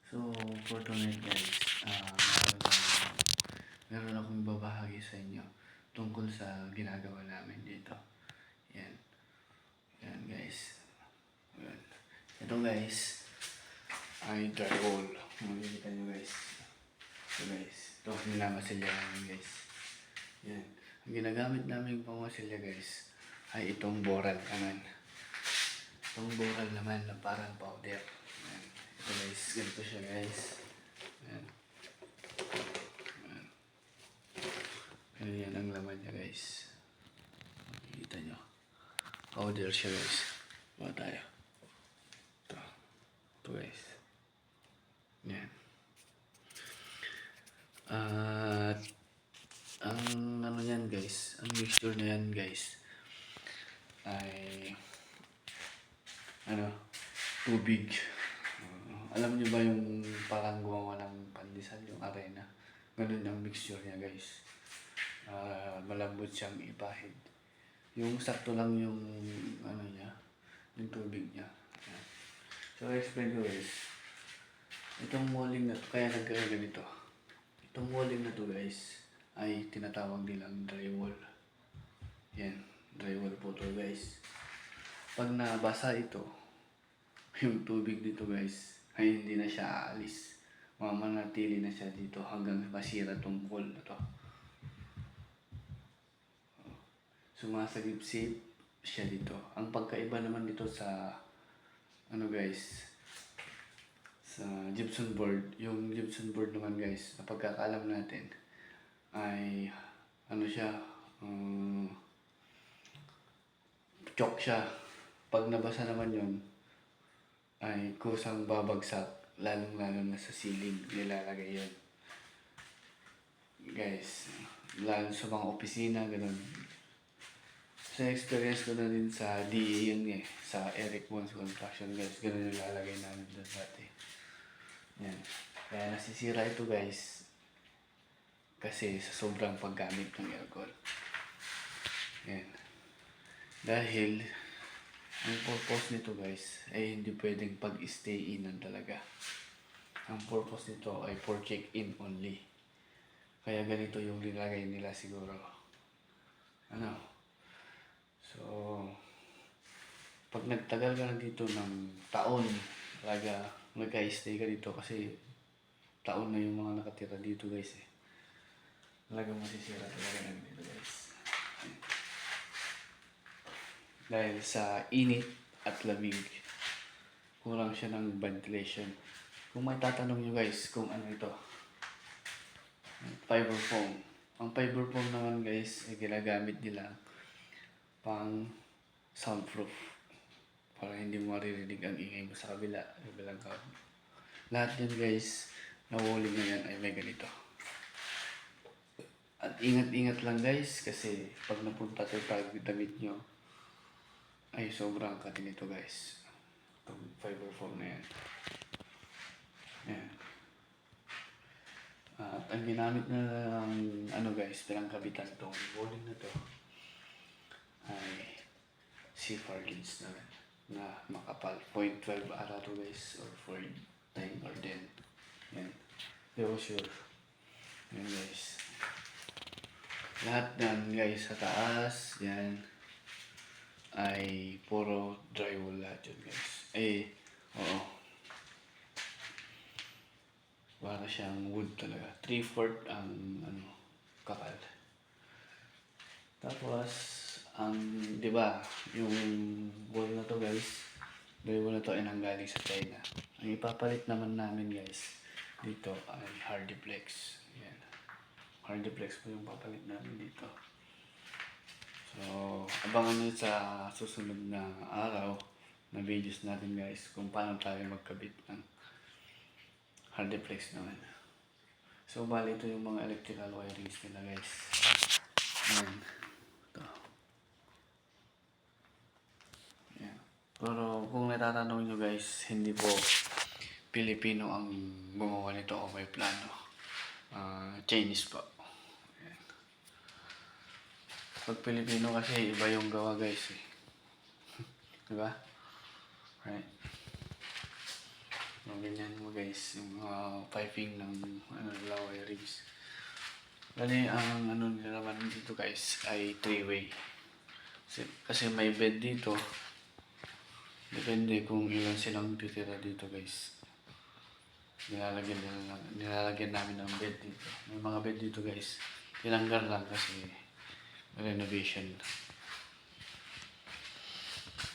So, for tonight guys, meron akong babahagi sa inyo tungkol sa ginagawa namin dito. Yan. Yan guys. Yan. Ito guys, ay drywall. Makikita nyo guys. Ito guys. Ito, minamasilya namin guys. Yan. Ang ginagamit namin pamasilya guys, ay itong boral naman. Itong boral naman na parang powder. Yan. Ito guys, ganito siya guys. Yan. Yan ang laman niya guys. Makikita nyo. Powder siya guys. Bawa tayo. Ito. Ito guys. Yan. At ang ano yan guys, ang mixture na yan guys ay tubig. Alam nyo ba yung parang gumawa ng pandesal, yung arena? Ganun ang mixture niya guys. Malambot siyang ipahid. Yung sakto lang yung niya, yung tubig niya. Yan. So explain ko guys. Itong walling na to, kaya ganito. Itong walling na to guys ay tinatawag nilang drywall. Yan, drywall po to guys. Pag nabasa ito, yung tubig dito guys ay hindi na siya aalis. Mamanatili na siya dito hanggang masira tong wall na to. Sumasagip-sip siya dito. Ang pagkaiba naman dito sa guys, sa gypsum board, yung gypsum board naman guys, na pagkakaalam natin ay siya, chok siya. Pag nabasa naman yun, ay kusang babagsak, lalong-lalo na sa ceiling nilalagay yun. Guys, lalo sa mga opisina, ganun. Sa experience ko na din sa DE yun sa Eric Bonds Construction guys, ganun yung lalagay namin doon dati. Yan. Kaya nasisira ito guys, kasi sa sobrang paggamit ng aircon. Yan. Dahil ang purpose nito guys ay hindi pwedeng pag-stay-inan talaga. Ang purpose nito ay for check-in only. Kaya ganito yung nilagay nila siguro. So, pag nagtagal ka na dito ng taon, talaga nag-stay ka dito kasi taon na yung mga nakatira dito guys eh. Talagang masisira talaga na dito guys. Dahil sa init at lamig, kurang siya ng ventilation. Kung may tatanong nyo guys kung ano ito, fiber foam. Ang fiber foam naman guys ay ginagamit nila pang soundproof para hindi mo maririnig ang ingay mo sa kabilang kami. Lahat yan guys na walling na yan ay may ganito. At ingat-ingat lang guys kasi pag napunta tayo pag damit nyo ay sobrang kati nito guys. Itong fiber foam na yan. Yan. At ang ginamit na guys, pinangkabitan itong walling na to ay C4 lens na makapal. 0.12 ara to guys, or 4.9 or 10. Yan. Pero sure. Yan guys. Lahat yan guys sa taas, yan ay puro drywall lahat yun guys. Oo. Para siyang wood talaga. 3/4 ang kapal. Tapos, di ba, yung wall na to guys, drywall na to ay nanggaling sa China. Ang ipapalit naman namin guys, dito ay Hardiplex. Yan. Hardiplex po yung papalit namin dito. So, abangan nyo sa susunod na araw na videos natin guys kung paano tayo magkabit ng Hardiplex naman. So, bali ito yung mga electrical wirings nila guys. Ayan. Ito. Ayan. Pero kung natatanong nyo guys, hindi po Pilipino ang gumawa nito o may plano. Chinese po. Ayan. Pag Pilipino kasi iba yung gawa guys eh. Diba? Right. So, ganyan mo guys, yung mga piping ng laway rigs. Bali, ang ano nila naman dito guys ay 3-way. Kasi may bed dito. Depende kung ilan silang titira dito guys. Nilalagyan namin ng bed dito. May mga bed dito guys. Tinanggal lang kasi renovation.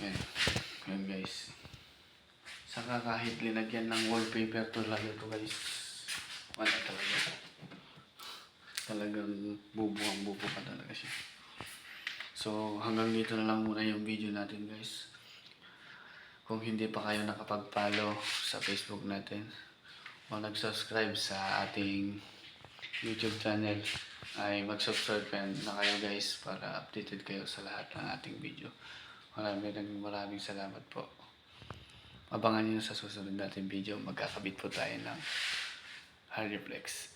Yan. Yan guys. Saka kahit linagyan ng wallpaper to lang ito guys. Wala talaga. Talagang bubuo ka talaga siya. So hanggang dito na lang muna yung video natin guys. Kung hindi pa kayo nakapag-follow sa Facebook natin o nag-subscribe sa ating YouTube channel, ay mag-subscribe na kayo guys para updated kayo sa lahat ng ating video. Maraming salamat po. Abangan nyo sa susunod natin video. Magkakabit po tayo ng Hardyflex.